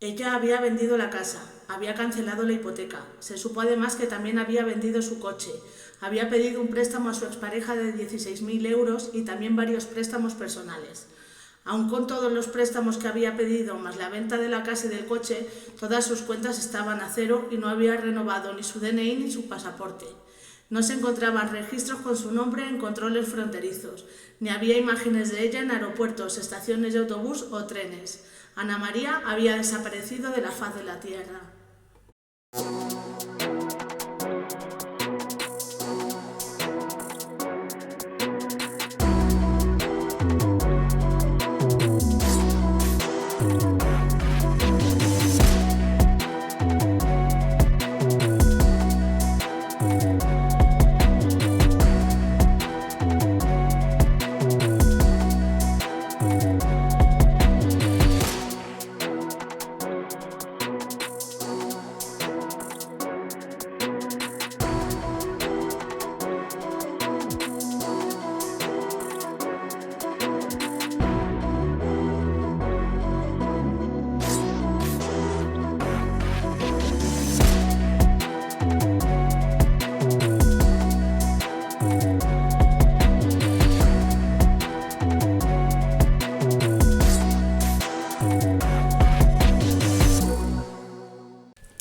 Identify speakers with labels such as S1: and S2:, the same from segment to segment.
S1: Ella había vendido la casa, había cancelado la hipoteca. Se supo además que también había vendido su coche. Había pedido un préstamo a su expareja de 16.000 euros y también varios préstamos personales. Aun con todos los préstamos que había pedido, más la venta de la casa y del coche, todas sus cuentas estaban a cero y no había renovado ni su DNI ni su pasaporte. No se encontraban registros con su nombre en controles fronterizos, ni había imágenes de ella en aeropuertos, estaciones de autobús o trenes. Ana María había desaparecido de la faz de la tierra.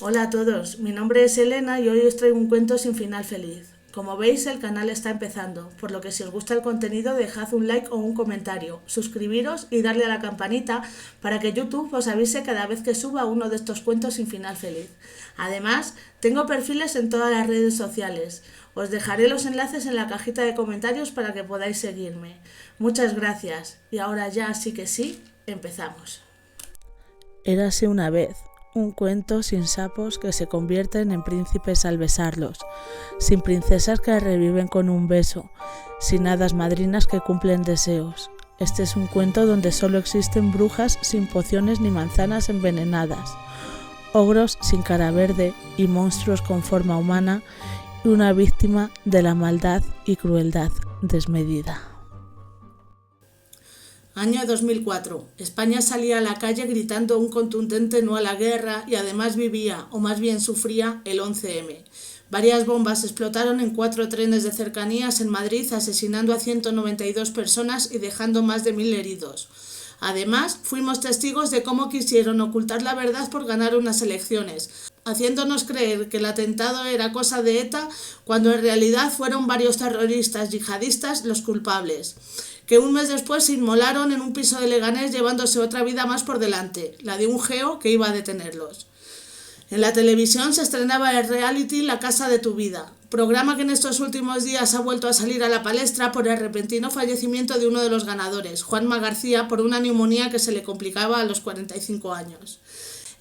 S1: Hola a todos, mi nombre es Elena y hoy os traigo un cuento sin final feliz. Como veis, el canal está empezando, por lo que si os gusta el contenido dejad un like o un comentario, suscribiros y darle a la campanita para que YouTube os avise cada vez que suba uno de estos cuentos sin final feliz. Además, tengo perfiles en todas las redes sociales. Os dejaré los enlaces en la cajita de comentarios para que podáis seguirme. Muchas gracias y ahora ya sí que sí, empezamos.
S2: Érase una vez un cuento sin sapos que se convierten en príncipes al besarlos, sin princesas que reviven con un beso, sin hadas madrinas que cumplen deseos. Este es un cuento donde solo existen brujas sin pociones ni manzanas envenenadas, ogros sin cara verde y monstruos con forma humana y una víctima de la maldad y crueldad desmedida.
S1: Año 2004. España salía a la calle gritando un contundente no a la guerra y además vivía, o más bien sufría, el 11M. Varias bombas explotaron en 4 trenes de cercanías en Madrid, asesinando a 192 personas y dejando más de 1.000 heridos. Además, fuimos testigos de cómo quisieron ocultar la verdad por ganar unas elecciones, haciéndonos creer que el atentado era cosa de ETA cuando en realidad fueron varios terroristas yihadistas los culpables, que un mes después se inmolaron en un piso de Leganés llevándose otra vida más por delante, la de un geo que iba a detenerlos. En la televisión se estrenaba el reality La casa de tu vida, programa que en estos últimos días ha vuelto a salir a la palestra por el repentino fallecimiento de uno de los ganadores, Juanma García, por una neumonía que se le complicaba a los 45 años.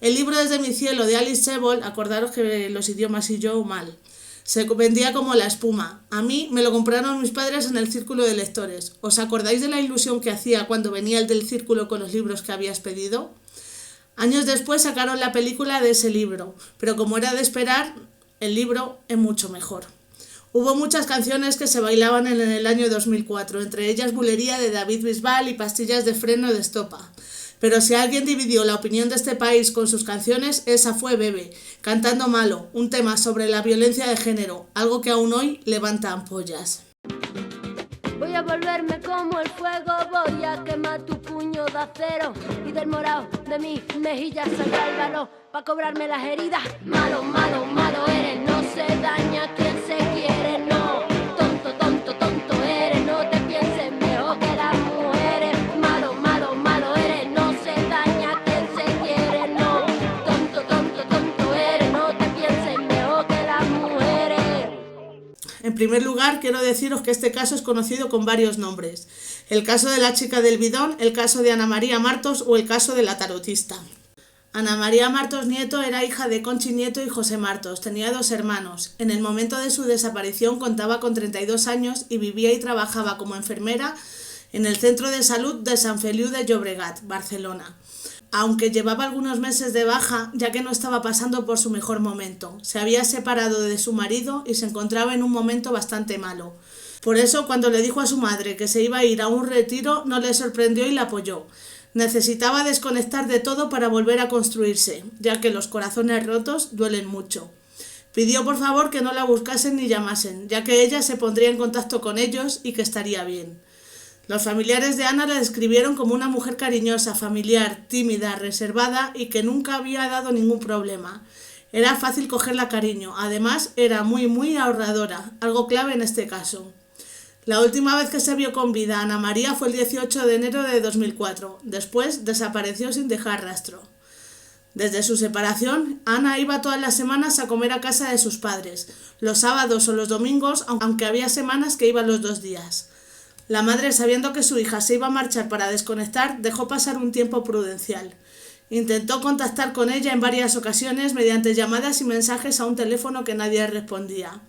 S1: El libro Desde mi cielo de Alice Sebold, acordaros que los idiomas y yo mal, se vendía como la espuma. A mí me lo compraron mis padres en el círculo de lectores. ¿Os acordáis de la ilusión que hacía cuando venía el del círculo con los libros que habías pedido? Años después sacaron la película de ese libro, pero como era de esperar, el libro es mucho mejor. Hubo muchas canciones que se bailaban en el año 2004, entre ellas Bulería de David Bisbal y Pastillas de freno de Estopa. Pero si alguien dividió la opinión de este país con sus canciones, esa fue Bebe, cantando Malo, un tema sobre la violencia de género, algo que aún hoy levanta ampollas.
S3: Voy a volverme como el fuego, voy a quemar tu puño de acero y del morado de mi mejilla saldrá el valor pa' cobrarme las heridas. Malo, malo, malo eres, no se daña quien se quiere, no. Tonto, tonto, tonto eres, no te pienses mejor que las mujeres. Malo, malo, malo eres, no se daña quien se quiere, no. Tonto, tonto, tonto eres, no te pienses mejor que las mujeres.
S1: En primer lugar, quiero deciros que este caso es conocido con varios nombres. El caso de la chica del bidón, el caso de Ana María Martos o el caso de la tarotista. Ana María Martos Nieto era hija de Conchi Nieto y José Martos. Tenía 2 hermanos. En el momento de su desaparición contaba con 32 años y vivía y trabajaba como enfermera en el Centro de Salud de Sant Feliu de Llobregat, Barcelona. Aunque llevaba algunos meses de baja, ya que no estaba pasando por su mejor momento. Se había separado de su marido y se encontraba en un momento bastante malo. Por eso, cuando le dijo a su madre que se iba a ir a un retiro, no le sorprendió y la apoyó. Necesitaba desconectar de todo para volver a construirse, ya que los corazones rotos duelen mucho. Pidió por favor que no la buscasen ni llamasen, ya que ella se pondría en contacto con ellos y que estaría bien. Los familiares de Ana la describieron como una mujer cariñosa, familiar, tímida, reservada y que nunca había dado ningún problema. Era fácil cogerla cariño, además era muy ahorradora, algo clave en este caso. La última vez que se vio con vida a Ana María fue el 18 de enero de 2004, después desapareció sin dejar rastro. Desde su separación, Ana iba todas las semanas a comer a casa de sus padres, los sábados o los domingos, aunque había semanas que iba los 2 días. La madre, sabiendo que su hija se iba a marchar para desconectar, dejó pasar un tiempo prudencial. Intentó contactar con ella en varias ocasiones mediante llamadas y mensajes a un teléfono que nadie respondía.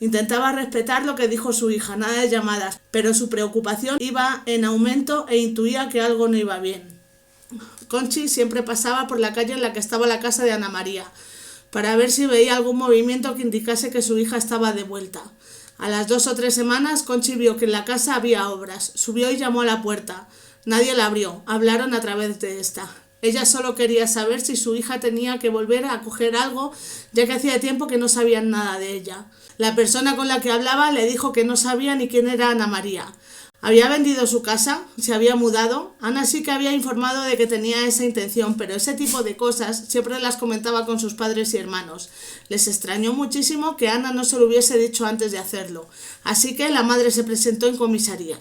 S1: Intentaba respetar lo que dijo su hija, nada de llamadas, pero su preocupación iba en aumento e intuía que algo no iba bien. Conchi siempre pasaba por la calle en la que estaba la casa de Ana María, para ver si veía algún movimiento que indicase que su hija estaba de vuelta. A las 2 o 3 semanas, Conchi vio que en la casa había obras, subió y llamó a la puerta. Nadie la abrió, hablaron a través de esta. Ella solo quería saber si su hija tenía que volver a coger algo, ya que hacía tiempo que no sabían nada de ella. La persona con la que hablaba le dijo que no sabía ni quién era Ana María. ¿Había vendido su casa? ¿Se había mudado? Ana sí que había informado de que tenía esa intención, pero ese tipo de cosas siempre las comentaba con sus padres y hermanos. Les extrañó muchísimo que Ana no se lo hubiese dicho antes de hacerlo, así que la madre se presentó en comisaría.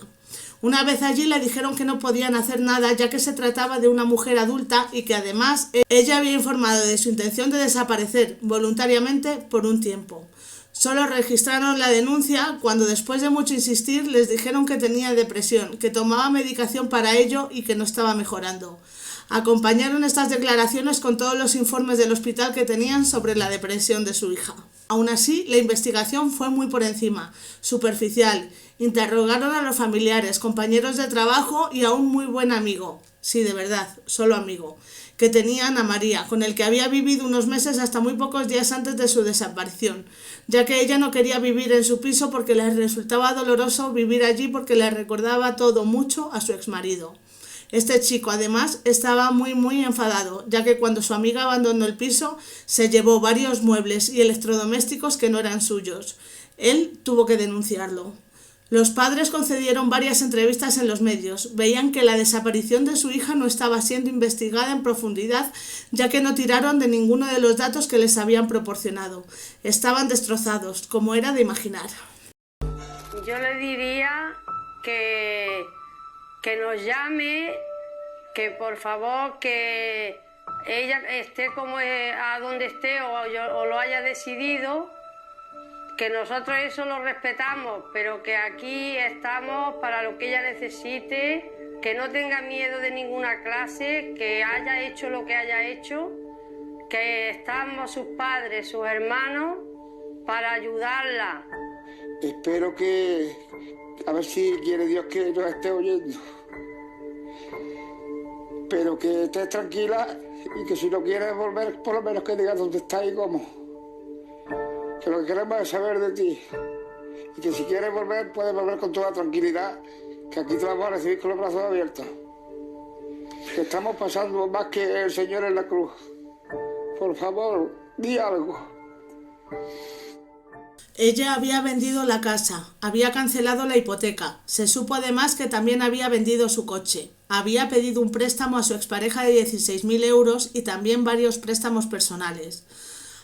S1: Una vez allí le dijeron que no podían hacer nada ya que se trataba de una mujer adulta y que además ella había informado de su intención de desaparecer voluntariamente por un tiempo. Solo registraron la denuncia cuando después de mucho insistir les dijeron que tenía depresión, que tomaba medicación para ello y que no estaba mejorando. Acompañaron estas declaraciones con todos los informes del hospital que tenían sobre la depresión de su hija. Aún así, la investigación fue muy por encima, superficial. Interrogaron a los familiares, compañeros de trabajo y a un muy buen amigo, sí, de verdad, solo amigo, que tenía Ana María, con el que había vivido unos meses hasta muy pocos días antes de su desaparición, ya que ella no quería vivir en su piso porque le resultaba doloroso vivir allí porque le recordaba todo mucho a su exmarido. Este chico, además, estaba muy enfadado, ya que cuando su amiga abandonó el piso, se llevó varios muebles y electrodomésticos que no eran suyos. Él tuvo que denunciarlo. Los padres concedieron varias entrevistas en los medios. Veían que la desaparición de su hija no estaba siendo investigada en profundidad, ya que no tiraron de ninguno de los datos que les habían proporcionado. Estaban destrozados, como era de imaginar.
S4: Yo le diría que nos llame, que por favor que ella esté como a donde esté o lo haya decidido, que nosotros eso lo respetamos, pero que aquí estamos para lo que ella necesite, que no tenga miedo de ninguna clase, que haya hecho lo que haya hecho, que estamos sus padres, sus hermanos, para ayudarla.
S5: Espero que, a ver si quiere Dios que nos esté oyendo, pero que estés tranquila y que si no quieres volver, por lo menos que digas dónde estás y cómo. Que lo que queremos es saber de ti. Y que si quieres volver, puedes volver con toda tranquilidad, que aquí te vamos a recibir con los brazos abiertos. Que estamos pasando más que el Señor en la cruz. Por favor, di algo.
S1: Ella había vendido la casa, había cancelado la hipoteca. Se supo además que también había vendido su coche. Había pedido un préstamo a su expareja de 16.000 euros y también varios préstamos personales.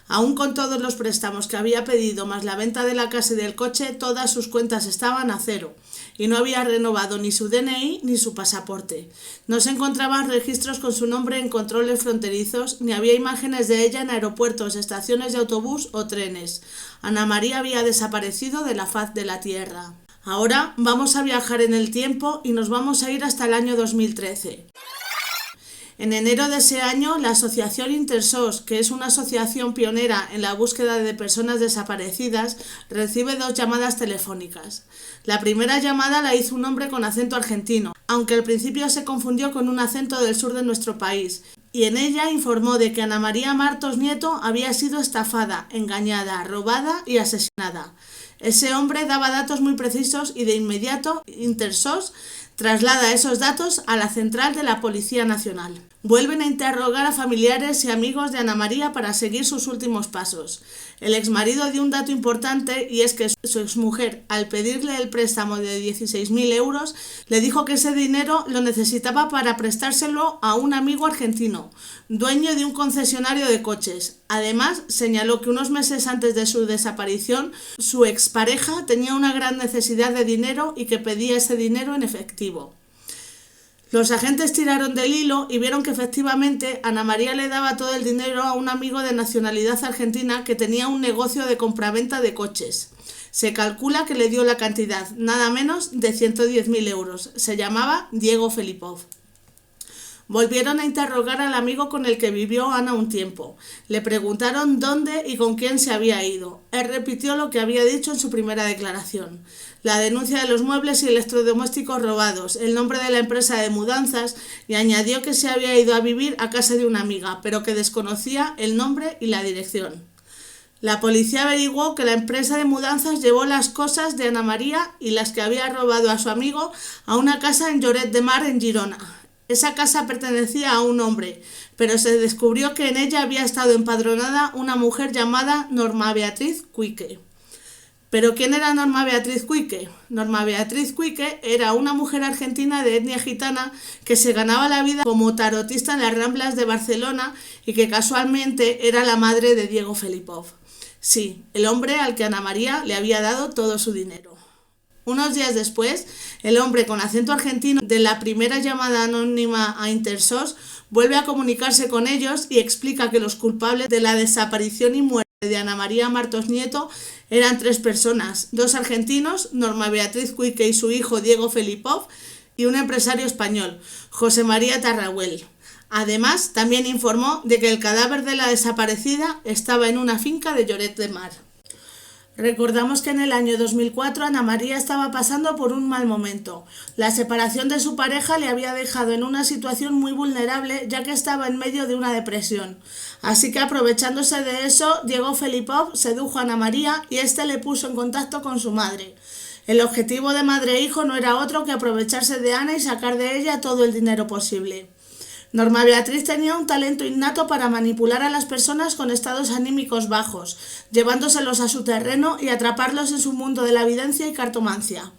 S1: Aún con todos los préstamos que había pedido más la venta de la casa y del coche, todas sus cuentas estaban a cero y no había renovado ni su DNI ni su pasaporte. No se encontraban registros con su nombre en controles fronterizos, ni había imágenes de ella en aeropuertos, estaciones de autobús o trenes. Ana María había desaparecido de la faz de la tierra. Ahora vamos a viajar en el tiempo y nos vamos a ir hasta el año 2013. En enero de ese año, la Asociación Intersos, que es una asociación pionera en la búsqueda de personas desaparecidas, recibe 2 llamadas telefónicas. La primera llamada la hizo un hombre con acento argentino, aunque al principio se confundió con un acento del sur de nuestro país, y en ella informó de que Ana María Martos Nieto había sido estafada, engañada, robada y asesinada. Ese hombre daba datos muy precisos y de inmediato Intersos traslada esos datos a la central de la Policía Nacional. Vuelven a interrogar a familiares y amigos de Ana María para seguir sus últimos pasos. El exmarido dio un dato importante y es que su exmujer, al pedirle el préstamo de 16.000 euros, le dijo que ese dinero lo necesitaba para prestárselo a un amigo argentino, dueño de un concesionario de coches. Además, señaló que unos meses antes de su desaparición, su expareja tenía una gran necesidad de dinero y que pedía ese dinero en efectivo. Los agentes tiraron del hilo y vieron que efectivamente Ana María le daba todo el dinero a un amigo de nacionalidad argentina que tenía un negocio de compraventa de coches. Se calcula que le dio la cantidad, nada menos de 110.000 euros. Se llamaba Diego Felipov. Volvieron a interrogar al amigo con el que vivió Ana un tiempo. Le preguntaron dónde y con quién se había ido. Él repitió lo que había dicho en su primera declaración. La denuncia de los muebles y electrodomésticos robados, el nombre de la empresa de mudanzas y añadió que se había ido a vivir a casa de una amiga, pero que desconocía el nombre y la dirección. La policía averiguó que la empresa de mudanzas llevó las cosas de Ana María y las que había robado a su amigo a una casa en Lloret de Mar, en Girona. Esa casa pertenecía a un hombre, pero se descubrió que en ella había estado empadronada una mujer llamada Norma Beatriz Cuique. ¿Pero quién era Norma Beatriz Cuique? Norma Beatriz Cuique era una mujer argentina de etnia gitana que se ganaba la vida como tarotista en las Ramblas de Barcelona y que casualmente era la madre de Diego Felipov. Sí, el hombre al que Ana María le había dado todo su dinero. Unos días después, el hombre con acento argentino de la primera llamada anónima a Intersos vuelve a comunicarse con ellos y explica que los culpables de la desaparición y muerte de Ana María Martos Nieto eran 3 personas, 2 argentinos, Norma Beatriz Cuique y su hijo Diego Felipov, y un empresario español, José María Tarrahuel. Además, también informó de que el cadáver de la desaparecida estaba en una finca de Lloret de Mar. Recordamos que en el año 2004 Ana María estaba pasando por un mal momento. La separación de su pareja le había dejado en una situación muy vulnerable ya que estaba en medio de una depresión. Así que aprovechándose de eso, Diego Felipov sedujo a Ana María y éste le puso en contacto con su madre. El objetivo de madre e hijo no era otro que aprovecharse de Ana y sacar de ella todo el dinero posible. Norma Beatriz tenía un talento innato para manipular a las personas con estados anímicos bajos, llevándoselos a su terreno y atraparlos en su mundo de la evidencia y cartomancia.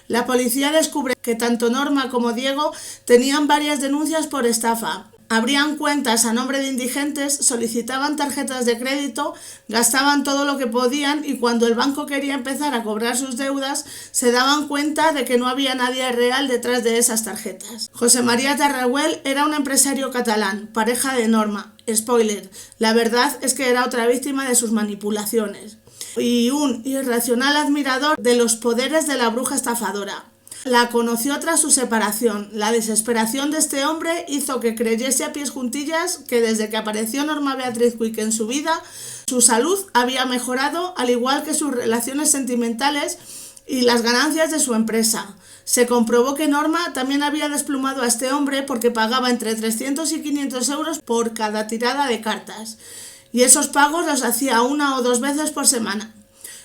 S1: La policía descubre que tanto Norma como Diego tenían varias denuncias por estafa. Abrían cuentas a nombre de indigentes, solicitaban tarjetas de crédito, gastaban todo lo que podían y cuando el banco quería empezar a cobrar sus deudas, se daban cuenta de que no había nadie real detrás de esas tarjetas. José María Tarrahuel era un empresario catalán, pareja de Norma. Spoiler, la verdad es que era otra víctima de sus manipulaciones. Y un irracional admirador de los poderes de la bruja estafadora. La conoció tras su separación. La desesperación de este hombre hizo que creyese a pies juntillas que desde que apareció Norma Beatriz Cuique en su vida, su salud había mejorado, al igual que sus relaciones sentimentales y las ganancias de su empresa. Se comprobó que Norma también había desplumado a este hombre porque pagaba entre 300 y 500 euros por cada tirada de cartas. Y esos pagos los hacía 1 o 2 veces por semana.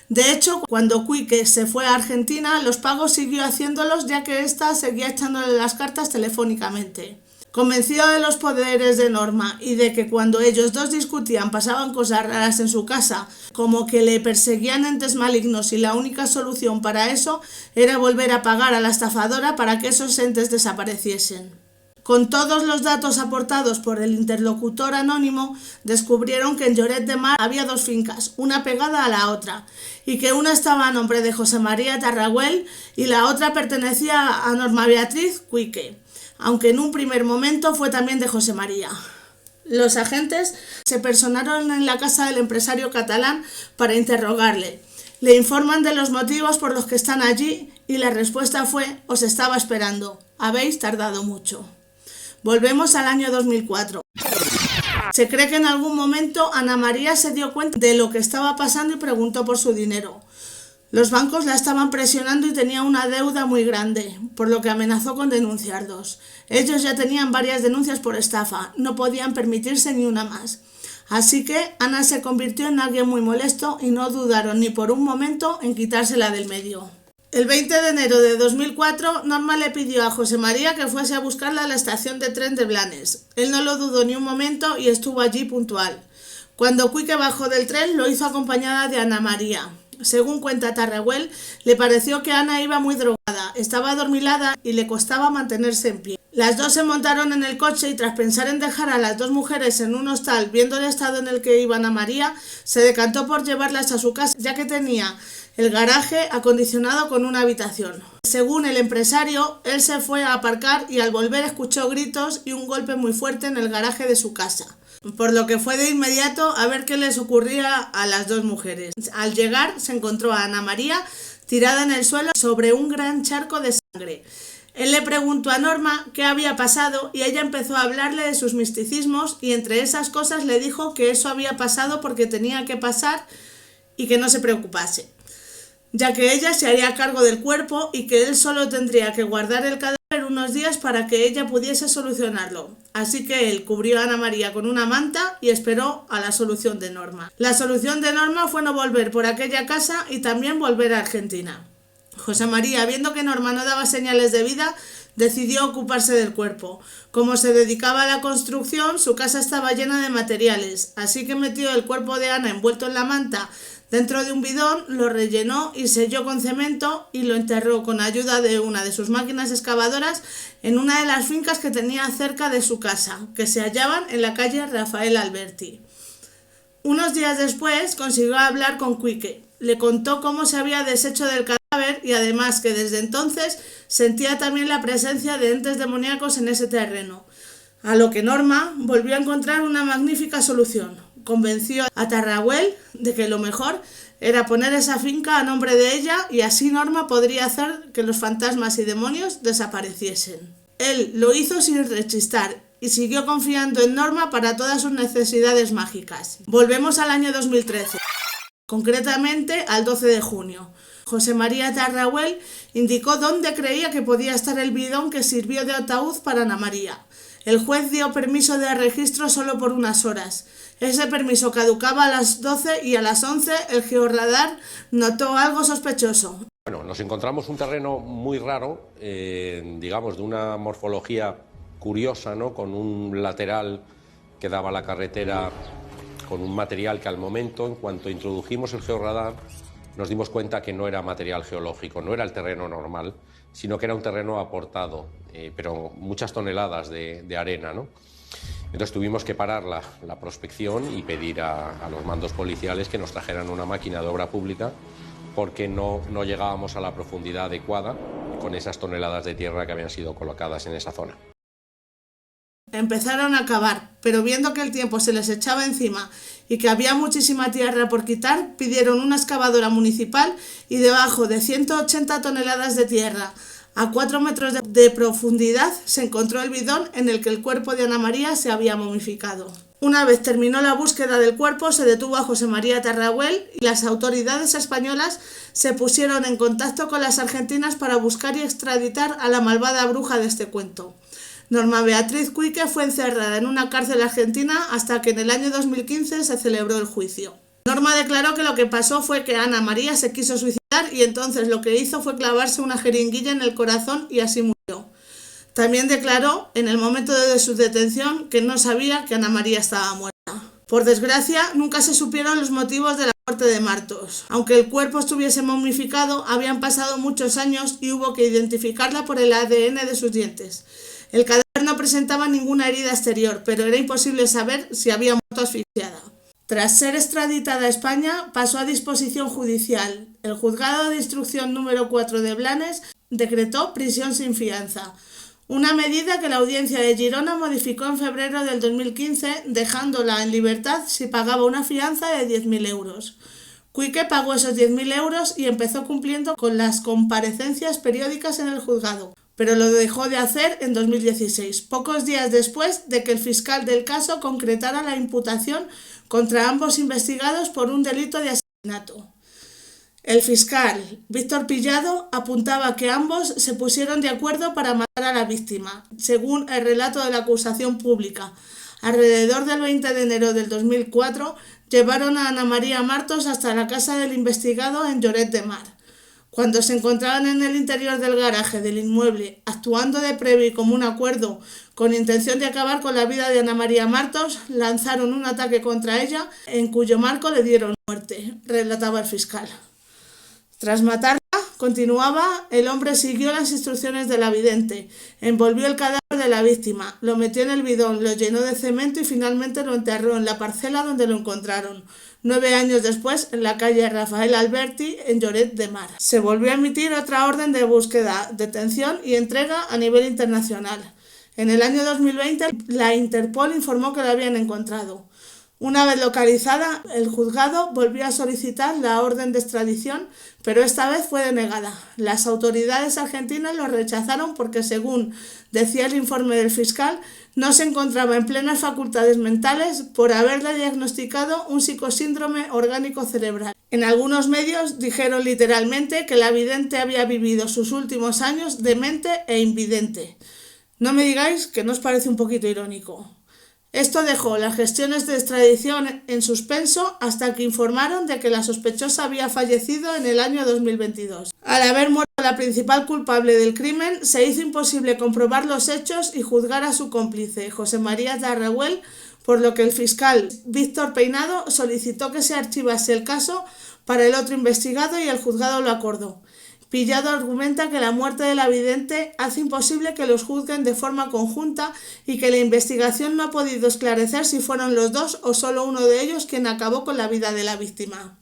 S1: De hecho, cuando Cuique se fue a Argentina, los pagos siguió haciéndolos ya que ésta seguía echándole las cartas telefónicamente. Convencido de los poderes de Norma y de que cuando ellos dos discutían pasaban cosas raras en su casa, como que le perseguían entes malignos y la única solución para eso era volver a pagar a la estafadora para que esos entes desapareciesen. Con todos los datos aportados por el interlocutor anónimo, descubrieron que en Lloret de Mar había 2 fincas, una pegada a la otra, y que una estaba a nombre de José María Tarrahuel y la otra pertenecía a Norma Beatriz Cuique, aunque en un primer momento fue también de José María. Los agentes se personaron en la casa del empresario catalán para interrogarle. Le informan de los motivos por los que están allí y la respuesta fue: os estaba esperando, habéis tardado mucho. Volvemos al año 2004. Se cree que en algún momento Ana María se dio cuenta de lo que estaba pasando y preguntó por su dinero. Los bancos la estaban presionando y tenía una deuda muy grande, por lo que amenazó con denunciarlos. Ellos ya tenían varias denuncias por estafa, no podían permitirse ni una más. Así que Ana se convirtió en alguien muy molesto y no dudaron ni por un momento en quitársela del medio. El 20 de enero de 2004, Norma le pidió a José María que fuese a buscarla a la estación de tren de Blanes. Él no lo dudó ni un momento y estuvo allí puntual. Cuando Quique bajó del tren, lo hizo acompañada de Ana María. Según cuenta Tarraguel, le pareció que Ana iba muy drogada, estaba adormilada y le costaba mantenerse en pie. Las dos se montaron en el coche y tras pensar en dejar a las dos mujeres en un hostal viendo el estado en el que iba Ana María, se decantó por llevarlas a su casa, ya que tenía el garaje acondicionado con una habitación. Según el empresario, él se fue a aparcar y al volver escuchó gritos y un golpe muy fuerte en el garaje de su casa, por lo que fue de inmediato a ver qué les ocurría a las dos mujeres. Al llegar se encontró a Ana María tirada en el suelo sobre un gran charco de sangre. Él le preguntó a Norma qué había pasado y ella empezó a hablarle de sus misticismos y entre esas cosas le dijo que eso había pasado porque tenía que pasar y que no se preocupase, ya que ella se haría cargo del cuerpo y que él solo tendría que guardar el cadáver unos días para que ella pudiese solucionarlo. Así que él cubrió a Ana María con una manta y esperó a la solución de Norma. La solución de Norma fue no volver por aquella casa y también volver a Argentina. José María, viendo que Norma no daba señales de vida, decidió ocuparse del cuerpo. Como se dedicaba a la construcción, su casa estaba llena de materiales, así que metió el cuerpo de Ana envuelto en la manta dentro de un bidón, lo rellenó y selló con cemento y lo enterró con ayuda de una de sus máquinas excavadoras en una de las fincas que tenía cerca de su casa, que se hallaban en la calle Rafael Alberti. Unos días después consiguió hablar con Quique. Le contó cómo se había deshecho del cadáver y además que desde entonces sentía también la presencia de entes demoníacos en ese terreno. A lo que Norma volvió a encontrar una magnífica solución. Convenció a Tarraguel de que lo mejor era poner esa finca a nombre de ella y así Norma podría hacer que los fantasmas y demonios desapareciesen. Él lo hizo sin rechistar y siguió confiando en Norma para todas sus necesidades mágicas. Volvemos al año 2013, concretamente al 12 de junio. José María Tarraguel indicó dónde creía que podía estar el bidón que sirvió de ataúd para Ana María. El juez dio permiso de registro solo por unas horas. Ese permiso caducaba a las 12 y a las 11 el georradar notó algo sospechoso.
S6: Bueno, nos encontramos un terreno muy raro, digamos, de una morfología curiosa, ¿no? Con un lateral que daba a la carretera con un material que al momento, en cuanto introdujimos el georradar, nos dimos cuenta que no era material geológico, no era el terreno normal, sino que era un terreno aportado, pero muchas toneladas de arena, ¿no? Entonces tuvimos que parar la prospección y pedir a los mandos policiales que nos trajeran una máquina de obra pública porque no llegábamos a la profundidad adecuada con esas toneladas de tierra que habían sido colocadas en esa zona.
S1: Empezaron a cavar, pero viendo que el tiempo se les echaba encima y que había muchísima tierra por quitar, pidieron una excavadora municipal y debajo de 180 toneladas de tierra, a 4 metros de profundidad, se encontró el bidón en el que el cuerpo de Ana María se había momificado. Una vez terminó la búsqueda del cuerpo, se detuvo a José María Tarraguel y las autoridades españolas se pusieron en contacto con las argentinas para buscar y extraditar a la malvada bruja de este cuento. Norma Beatriz Quique fue encerrada en una cárcel argentina hasta que en el año 2015 se celebró el juicio. Norma declaró que lo que pasó fue que Ana María se quiso suicidar y entonces lo que hizo fue clavarse una jeringuilla en el corazón y así murió. También declaró en el momento de su detención que no sabía que Ana María estaba muerta. Por desgracia, nunca se supieron los motivos de la muerte de Martos. Aunque el cuerpo estuviese momificado, habían pasado muchos años y hubo que identificarla por el ADN de sus dientes. El cadáver no presentaba ninguna herida exterior, pero era imposible saber si había muerto asfixiada. Tras ser extraditada a España, pasó a disposición judicial. El juzgado de instrucción número 4 de Blanes decretó prisión sin fianza, una medida que la audiencia de Girona modificó en febrero del 2015, dejándola en libertad si pagaba una fianza de 10.000 euros. Quique pagó esos 10.000 euros y empezó cumpliendo con las comparecencias periódicas en el juzgado, pero lo dejó de hacer en 2016, pocos días después de que el fiscal del caso concretara la imputación contra ambos investigados por un delito de asesinato. El fiscal, Víctor Pillado, apuntaba que ambos se pusieron de acuerdo para matar a la víctima, según el relato de la acusación pública. Alrededor del 20 de enero del 2004, llevaron a Ana María Martos hasta la casa del investigado en Lloret de Mar. Cuando se encontraban en el interior del garaje del inmueble, actuando de previo y común acuerdo con intención de acabar con la vida de Ana María Martos, lanzaron un ataque contra ella, en cuyo marco le dieron muerte, relataba el fiscal. Tras matarla, continuaba, el hombre siguió las instrucciones de la vidente, envolvió el cadáver de la víctima, lo metió en el bidón, lo llenó de cemento y finalmente lo enterró en la parcela donde lo encontraron, 9 años después, en la calle Rafael Alberti, en Lloret de Mar. Se volvió a emitir otra orden de búsqueda, detención y entrega a nivel internacional. En el año 2020, la Interpol informó que la habían encontrado. Una vez localizada, el juzgado volvió a solicitar la orden de extradición, pero esta vez fue denegada. Las autoridades argentinas lo rechazaron porque, según decía el informe del fiscal, no se encontraba en plenas facultades mentales por haberle diagnosticado un psicosíndrome orgánico cerebral. En algunos medios dijeron literalmente que la vidente había vivido sus últimos años demente e invidente. No me digáis que no os parece un poquito irónico. Esto dejó las gestiones de extradición en suspenso hasta que informaron de que la sospechosa había fallecido en el año 2022. Al haber muerto la principal culpable del crimen, se hizo imposible comprobar los hechos y juzgar a su cómplice, José María Tarrahuel, por lo que el fiscal Víctor Peinado solicitó que se archivase el caso para el otro investigado y el juzgado lo acordó. Pillado argumenta que la muerte de la vidente hace imposible que los juzguen de forma conjunta y que la investigación no ha podido esclarecer si fueron los dos o solo uno de ellos quien acabó con la vida de la víctima.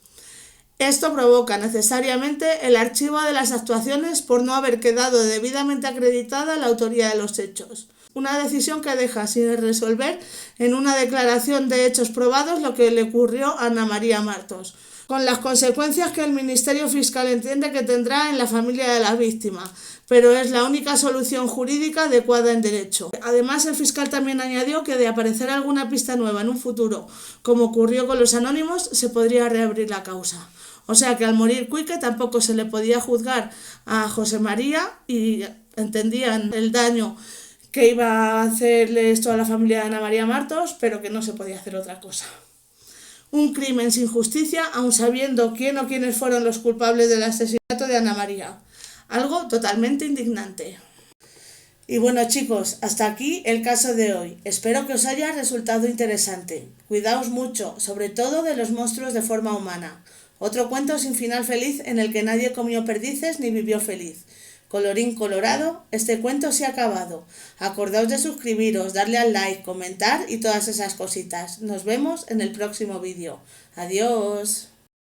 S1: Esto provoca necesariamente el archivo de las actuaciones por no haber quedado debidamente acreditada la autoría de los hechos. Una decisión que deja sin resolver en una declaración de hechos probados lo que le ocurrió a Ana María Martos, con las consecuencias que el Ministerio Fiscal entiende que tendrá en la familia de la víctima, pero es la única solución jurídica adecuada en derecho. Además, el fiscal también añadió que de aparecer alguna pista nueva en un futuro, como ocurrió con los anónimos, se podría reabrir la causa. O sea que al morir Cuique tampoco se le podía juzgar a José María y entendían el daño que iba a hacerle esto a la familia de Ana María Martos, pero que no se podía hacer otra cosa. Un crimen sin justicia, aun sabiendo quién o quiénes fueron los culpables del asesinato de Ana María. Algo totalmente indignante. Y bueno, chicos, hasta aquí el caso de hoy. Espero que os haya resultado interesante. Cuidaos mucho, sobre todo de los monstruos de forma humana. Otro cuento sin final feliz en el que nadie comió perdices ni vivió feliz. Colorín colorado, este cuento se ha acabado. Acordaos de suscribiros, darle al like, comentar y todas esas cositas. Nos vemos en el próximo vídeo. Adiós.